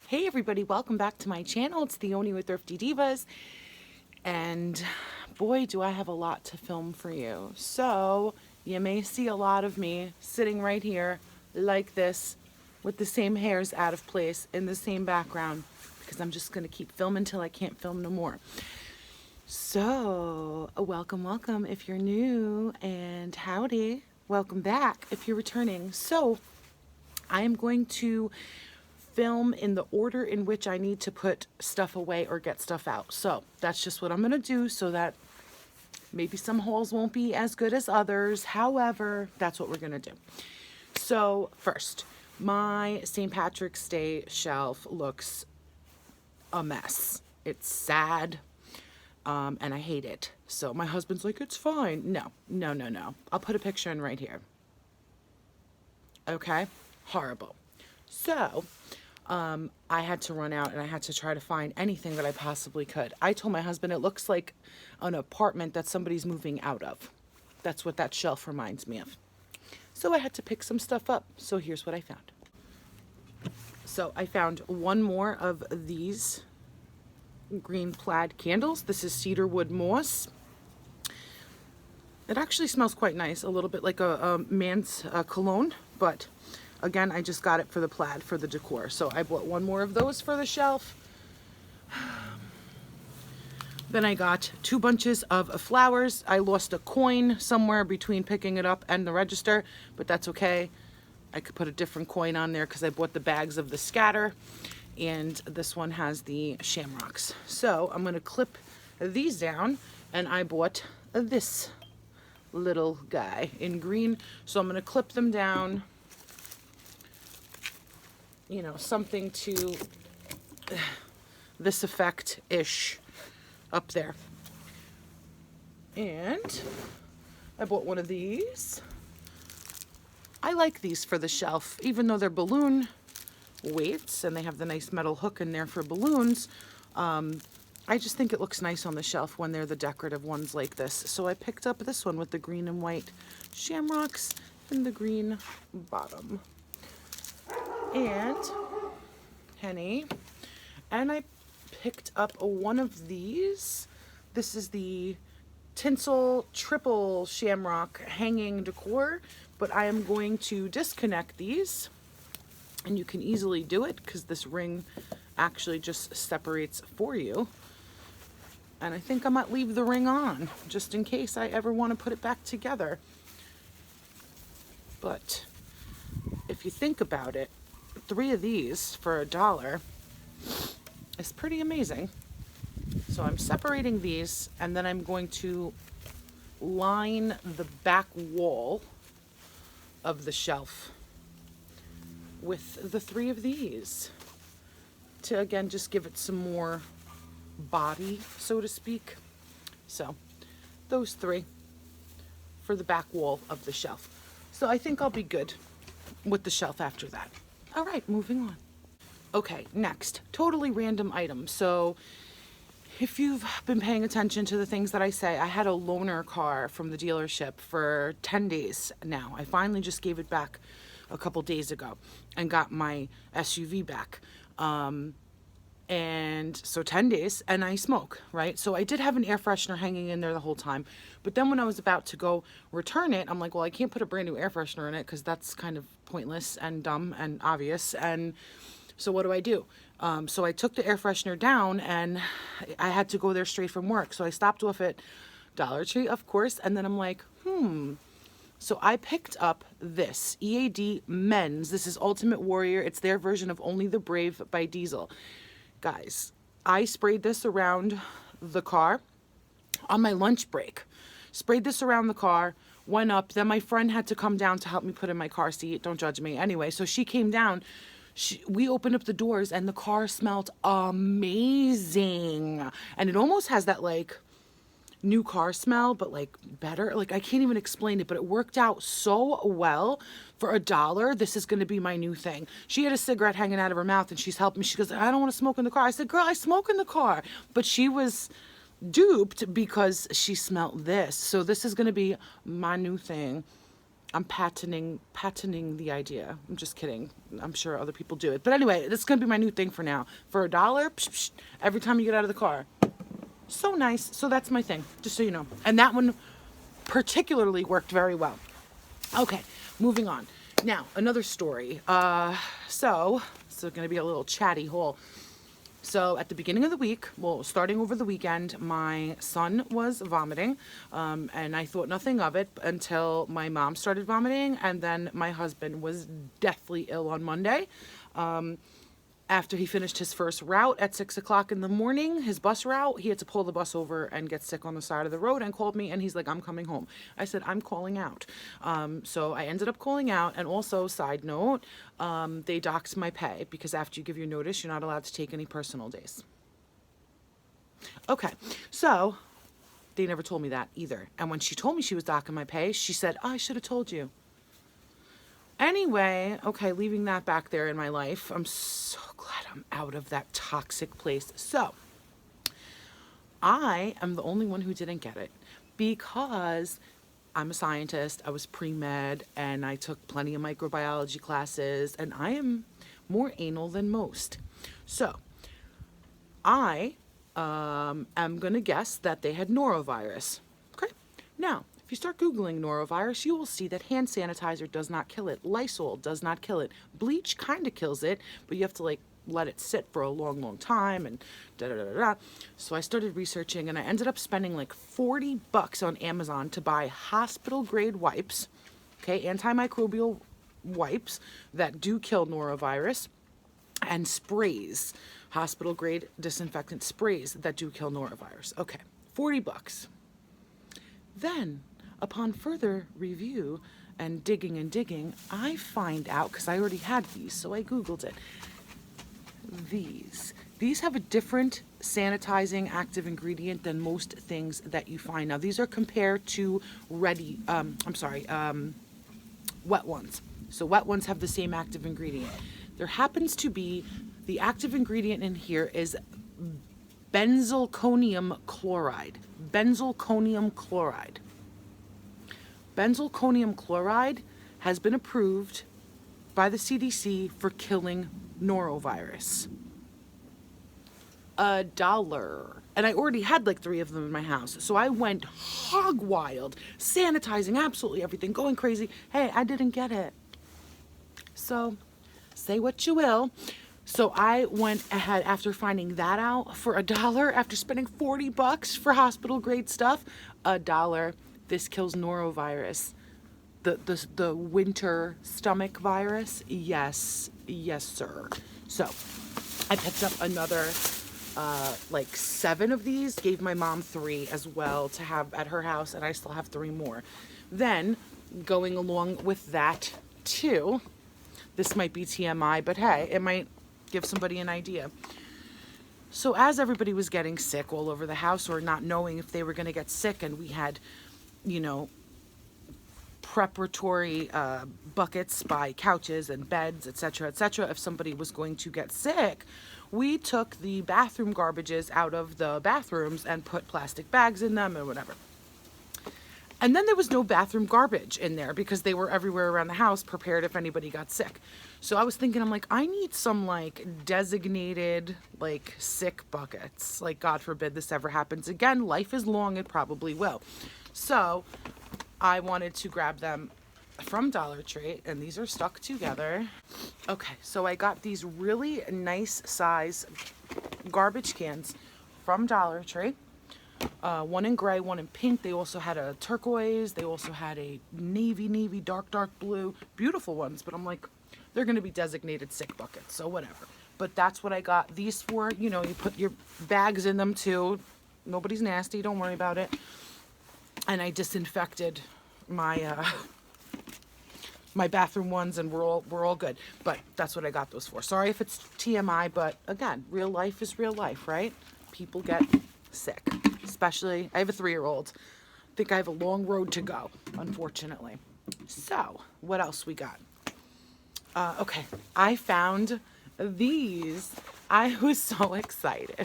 Hey everybody, welcome back to my channel. It's the Oni with Thrifty Divas, and boy do I have a lot to film for you. So you may see a lot of me sitting right here like this with the same hairs out of place in the same background because I'm just gonna keep filming till I can't film no more. So welcome if you're new, and howdy, welcome back if you're returning. So I am going to film in the order in which I need to put stuff away or get stuff out. So that's just what I'm gonna do, so that maybe some hauls won't be as good as others. However, that's what we're gonna do. So first, my St. Patrick's Day shelf looks a mess. It's sad, and I hate it. So my husband's like, it's fine. No. I'll put a picture in right here. Okay, horrible. So I had to run out and I had to try to find anything that I possibly could. I told my husband it looks like an apartment that somebody's moving out of. That's what that shelf reminds me of. So I had to pick some stuff up. So here's what I found. So I found one more of these green plaid candles. This is cedarwood moss. It actually smells quite nice, a little bit like a man's cologne, but again, I just got it for the plaid, for the decor. So I bought one more of those for the shelf. Then I got 2 bunches of flowers. I lost a coin somewhere between picking it up and the register, but that's okay. I could put a different coin on there because I bought the bags of the scatter, and this one has the shamrocks. So I'm gonna clip these down, and I bought this little guy in green. So I'm gonna clip them down, you know, something to this effect-ish up there. And I bought one of these. I like these for the shelf, even though they're balloon weights and they have the nice metal hook in there for balloons. I just think it looks nice on the shelf when they're the decorative ones like this. So I picked up this one with the green and white shamrocks and the green bottom. And Henny, and I picked up one of these. This is the tinsel triple shamrock hanging decor, but I am going to disconnect these, and you can easily do it because this ring actually just separates for you. And I think I might leave the ring on just in case I ever want to put it back together. But if you think about it, 3 of these for $1 is pretty amazing. So I'm separating these, and then I'm going to line the back wall of the shelf with the 3 of these to, again, just give it some more body, so to speak. So those 3 for the back wall of the shelf. So I think I'll be good with the shelf after that. All right, moving on. Okay, next, totally random item. So if you've been paying attention to the things that I say, I had a loaner car from the dealership for 10 days now. I finally just gave it back a couple days ago and got my SUV back. And so 10 days, and I smoke, right? So I did have an air freshener hanging in there the whole time. But then when I was about to go return it, I'm like, well, I can't put a brand new air freshener in it because that's kind of pointless and dumb and obvious. And so what do? So I took the air freshener down, and I had to go there straight from work. So I stopped off at Dollar Tree, of course. And then I'm like, So I picked up this EAD Men's. This is Ultimate Warrior. It's their version of Only the Brave by Diesel. Guys, I sprayed this around the car on my lunch break. Sprayed this around the car, went up. Then my friend had to come down to help me put in my car seat. Don't judge me. Anyway, so she came down. We opened up the doors, and the car smelled amazing. And it almost has that like new car smell, but like better. Like I can't even explain it, but it worked out so well. For $1, this is going to be my new thing. She had a cigarette hanging out of her mouth, and she's helping me. She goes, I don't want to smoke in the car. I said, girl, I smoke in the car. But she was duped because she smelled this. So this is going to be my new thing. I'm patenting the idea. I'm just kidding. I'm sure other people do it. But anyway, this is going to be my new thing for now. For $1, psh, psh, every time you get out of the car. So nice. So that's my thing, just so you know. And that one particularly worked very well. Okay, moving on. Now, another story. So going to be a little chatty haul. So at the beginning of the week, well, starting over the weekend, my son was vomiting, and I thought nothing of it until my mom started vomiting, and then my husband was deathly ill on Monday. After he finished his first route at 6 o'clock in the morning, his bus route, he had to pull the bus over and get sick on the side of the road and called me, and he's like, I'm coming home. I said, I'm calling out. So I ended up calling out, and also, side note, they docked my pay because after you give your notice, you're not allowed to take any personal days. Okay, so they never told me that either. And when she told me she was docking my pay, she said, oh, I should have told you. Anyway, okay, leaving that back there in my life, I'm so glad I'm out of that toxic place. So, I am the only one who didn't get it because I'm a scientist, I was pre-med, and I took plenty of microbiology classes, and I am more anal than most. So, I am going to guess that they had norovirus. Okay, now, if you start Googling norovirus, you will see that hand sanitizer does not kill it. Lysol does not kill it. Bleach kind of kills it, but you have to like let it sit for a long, long time and da-da-da-da. So I started researching, and I ended up spending like $40 on Amazon to buy hospital grade wipes, okay, antimicrobial wipes that do kill norovirus, and sprays, hospital grade disinfectant sprays that do kill norovirus. Okay, $40. Then, upon further review and digging, I find out, because I already had these, so I Googled it. These have a different sanitizing active ingredient than most things that you find. Now, these are compared to wet ones. So wet ones have the same active ingredient. There happens to be, the active ingredient in here is benzalkonium chloride. Benzalkonium chloride. Benzalkonium chloride has been approved by the CDC for killing norovirus. $1. And I already had like 3 of them in my house. So I went hog wild, sanitizing absolutely everything, going crazy. Hey, I didn't get it. So say what you will. So I went ahead after finding that out for $1, after spending $40 for hospital grade stuff. $1. This kills norovirus. The winter stomach virus. Yes, sir. So I picked up another like 7 of these, gave my mom 3 as well to have at her house, and I still have 3 more. Then going along with that too, this might be TMI, but hey, it might give somebody an idea. So as everybody was getting sick all over the house, or not knowing if they were going to get sick, and we had, preparatory buckets by couches and beds, etc., if somebody was going to get sick, we took the bathroom garbages out of the bathrooms and put plastic bags in them and whatever. And then there was no bathroom garbage in there because they were everywhere around the house prepared if anybody got sick. So I was thinking, I'm like, I need some like designated like sick buckets. Like, God forbid this ever happens again. Life is long, it probably will. So I wanted to grab them from Dollar Tree, and these are stuck together. Okay, so I got these really nice size garbage cans from Dollar Tree. One in gray, one in pink. They also had a turquoise. They also had a navy, dark blue. Beautiful ones, but I'm like, they're going to be designated sick buckets, so whatever. But that's what I got these for. You put your bags in them too. Nobody's nasty, don't worry about it. And I disinfected my my bathroom ones, and we're all good. But that's what I got those for. Sorry if it's TMI, but again, real life is real life, right? People get sick, especially I have a 3-year-old. I think I have a long road to go, unfortunately. So what else we got? Okay, I found these. I was so excited.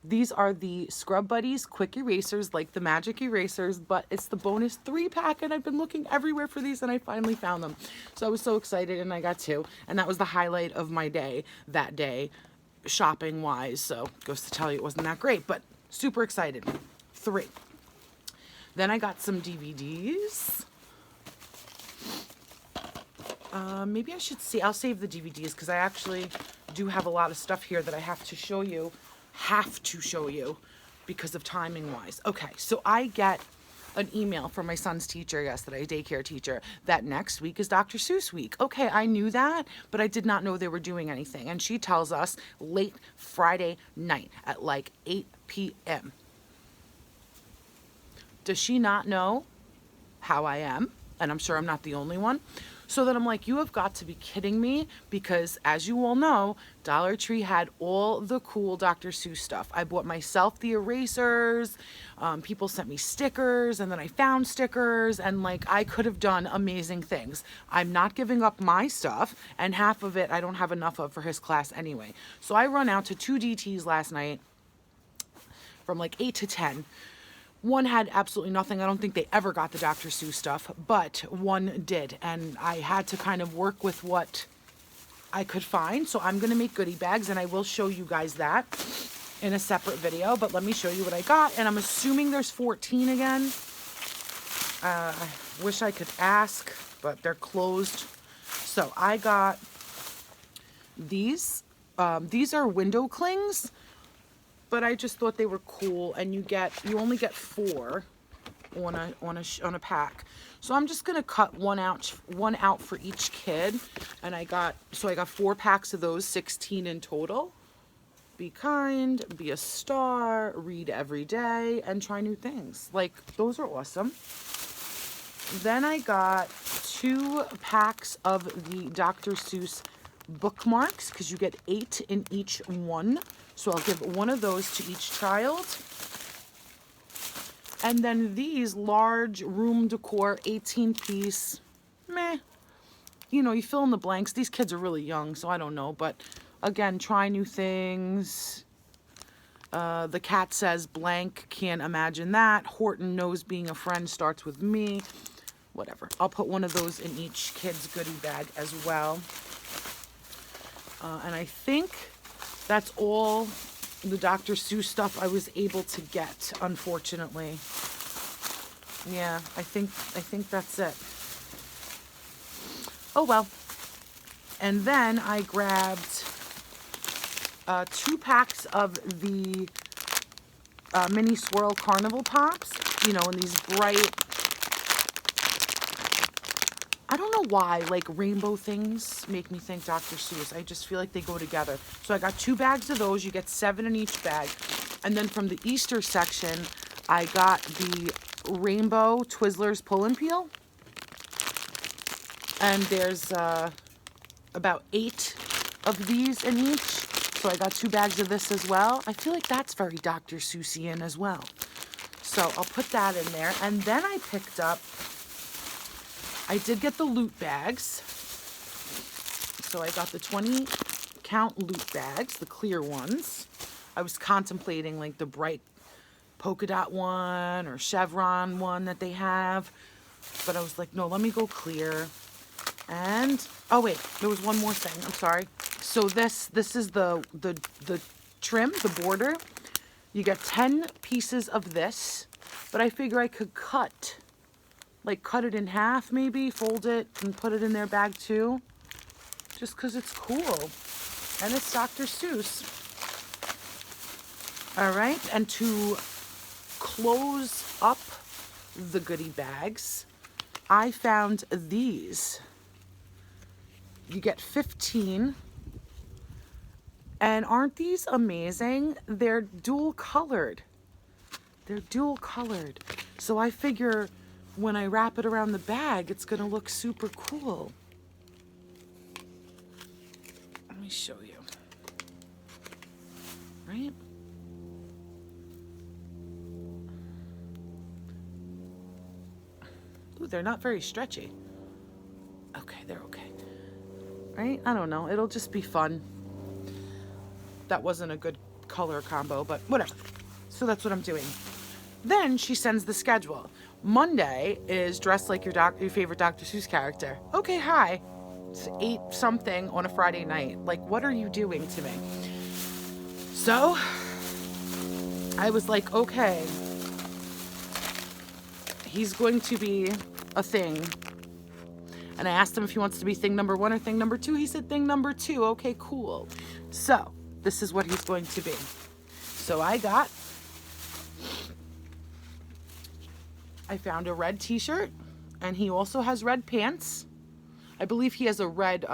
These are the Scrub Buddies quick erasers, like the magic erasers, but it's the bonus 3-pack, and I've been looking everywhere for these, and I finally found them. So I was so excited, and I got 2, and that was the highlight of my day that day, shopping wise. So goes to tell you it wasn't that great, but super excited. 3. Then I got some DVDs. Maybe I should see, I'll save the DVDs because I actually do have a lot of stuff here that I have to show you because of timing wise. Okay, so I get an email from my son's teacher yesterday, daycare teacher, that next week is Dr. Seuss week. Okay, I knew that, but I did not know they were doing anything. And she tells us late Friday night at like 8 p.m. Does she not know how I am? And I'm sure I'm not the only one. So then I'm like, you have got to be kidding me, because as you all know, Dollar Tree had all the cool Dr. Seuss stuff. I bought myself the erasers, people sent me stickers, and then I found stickers, and like I could have done amazing things. I'm not giving up my stuff, and half of it I don't have enough of for his class anyway. So I run out to 2 DTs last night from like 8 to 10. One had absolutely nothing. I don't think they ever got the Dr. Seuss stuff, but one did. And I had to kind of work with what I could find. So I'm going to make goodie bags, and I will show you guys that in a separate video. But let me show you what I got. And I'm assuming there's 14 again. I wish I could ask, but they're closed. So I got these. These are window clings. But I just thought they were cool, and you only get 4 on a pack. So I'm just gonna cut one out for each kid, and I got 4 packs of those, 16 in total. Be kind, be a star, read every day, and try new things. Like, those are awesome. Then I got 2 packs of the Dr. Seuss bookmarks, because you get 8 in each one. So I'll give one of those to each child. And then these large room decor 18-piece, meh. You know, you fill in the blanks. These kids are really young, so I don't know. But again, try new things. The cat says blank, can't imagine that. Horton knows being a friend starts with me. Whatever. I'll put one of those in each kid's goodie bag as well. And I think that's all the Dr. Seuss stuff I was able to get, unfortunately. Yeah, I think that's it. Oh well. And then I grabbed 2 packs of the mini swirl carnival pops, you know, in these bright, I don't know why, like rainbow things make me think Dr. Seuss. I just feel like they go together. So I got 2 bags of those. You get 7 in each bag. And then from the Easter section, I got the rainbow Twizzlers pull and peel. And there's about 8 of these in each. So I got 2 bags of this as well. I feel like that's very Dr. Seussian as well. So I'll put that in there. And then I picked up, I did get the loot bags. So I got the 20 count loot bags, the clear ones. I was contemplating like the bright polka dot one or chevron one that they have. But I was like, no, let me go clear. And, oh wait, there was one more thing. I'm sorry. So this is the trim, the border. You get 10 pieces of this, but I figure I could cut it in half maybe, fold it and put it in their bag too. Just because it's cool. And it's Dr. Seuss. All right, and to close up the goodie bags, I found these. You get 15. And aren't these amazing? They're dual colored. They're dual colored. So I figure when I wrap it around the bag, it's gonna look super cool. Let me show you. Right? Ooh, they're not very stretchy. Okay, they're okay. Right? I don't know. It'll just be fun. That wasn't a good color combo, but whatever. So that's what I'm doing. Then she sends the schedule. Monday is dressed like your favorite Dr. Seuss character. Okay, hi. It's 8 something on a Friday night. Like, what are you doing to me? So I was like, okay, he's going to be a thing. And I asked him if he wants to be thing number 1 or thing number 2. He said thing number 2. Okay, cool. So this is what he's going to be. So I found a red t-shirt, and he also has red pants. I believe he has a red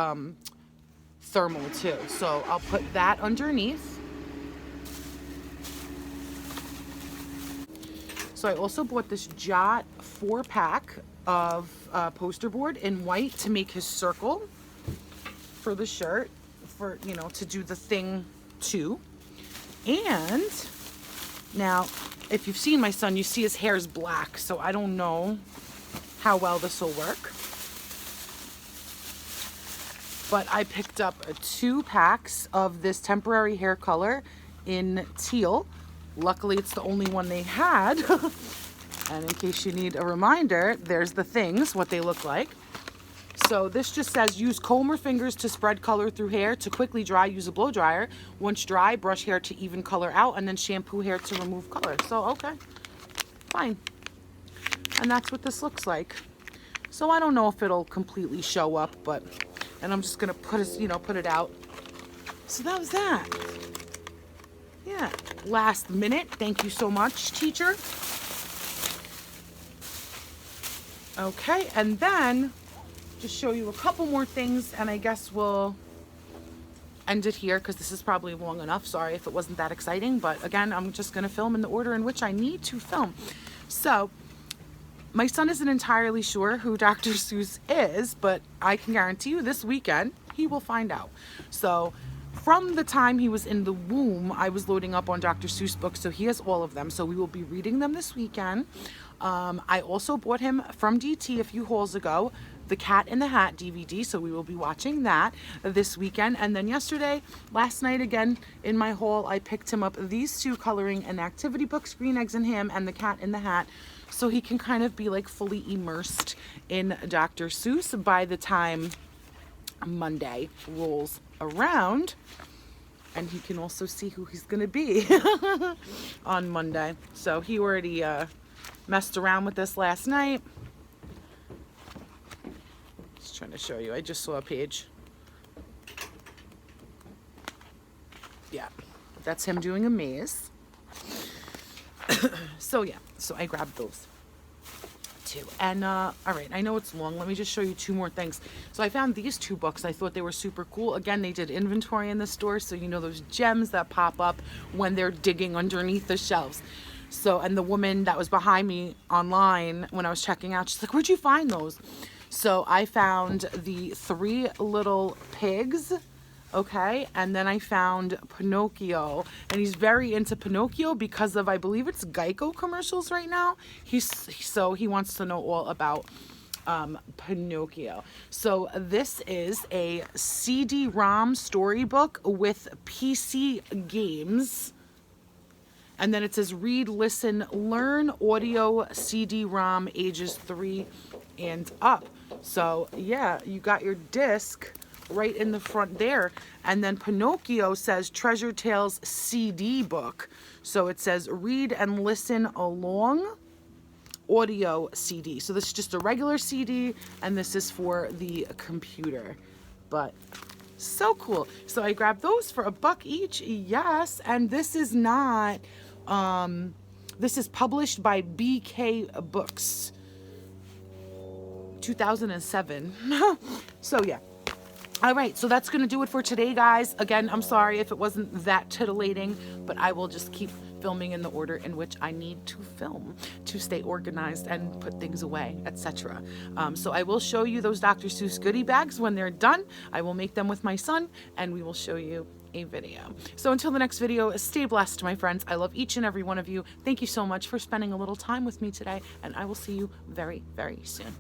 thermal too. So I'll put that underneath. So I also bought this Jot 4-pack of poster board in white to make his circle for the shirt, for, you know, to do the thing too. And now, if you've seen my son, you see his hair is black, so I don't know how well this will work. But I picked up 2 packs of this temporary hair color in teal. Luckily, it's the only one they had. And in case you need a reminder, there's the things, what they look like. So this just says, use comb or fingers to spread color through hair. To quickly dry, use a blow dryer. Once dry, brush hair to even color out, and then shampoo hair to remove color. So, okay, fine. And that's what this looks like. So I don't know if it'll completely show up, but, and I'm just gonna put it out. So that was that. Yeah, last minute. Thank you so much, teacher. Okay, and then just show you a couple more things, and I guess we'll end it here because this is probably long enough. Sorry if it wasn't that exciting, but again, I'm just going to film in the order in which I need to film. So my son isn't entirely sure who Dr. Seuss is, but I can guarantee you this weekend he will find out. So from the time he was in the womb, I was loading up on Dr. Seuss books, so he has all of them. So we will be reading them this weekend. I also bought him from DT a few hauls ago the Cat in the Hat DVD, so we will be watching that this weekend. And then last night again in my haul, I picked him up these 2 coloring and activity books, Green Eggs and Ham and the Cat in the Hat, so he can kind of be like fully immersed in Dr. Seuss by the time Monday rolls around. And he can also see who he's gonna be on Monday. So he already messed around with this last night. Just trying to show you. I just saw a page. Yeah, that's him doing a maze. So yeah, so I grabbed those 2. And all right, I know it's long. Let me just show you 2 more things. So I found these 2 books. I thought they were super cool. Again, they did inventory in the store, so you know those gems that pop up when they're digging underneath the shelves. So, and the woman that was behind me online when I was checking out, she's like, where'd you find those? So I found the 3 Little Pigs, okay? And then I found Pinocchio, and he's very into Pinocchio because of, I believe it's Geico commercials right now. So he wants to know all about Pinocchio. So this is a CD-ROM storybook with PC games. And then it says read, listen, learn audio CD-ROM ages 3 and up. So yeah, you got your disc right in the front there. And then Pinocchio says Treasure Tales CD book. So it says read and listen along audio CD. So this is just a regular CD, and this is for the computer. But so cool. So I grabbed those for $1 each. Yes. And this is not, this is published by BK Books, 2007. So yeah. All right, so that's gonna do it for today, guys. Again, I'm sorry if it wasn't that titillating, but I will just keep filming in the order in which I need to film to stay organized and put things away, etc. So I will show you those Dr. Seuss goodie bags when they're done. I will make them with my son, and we will show you a video. So until the next video, stay blessed, my friends. I love each and every one of you. Thank you so much for spending a little time with me today, and I will see you very, very soon.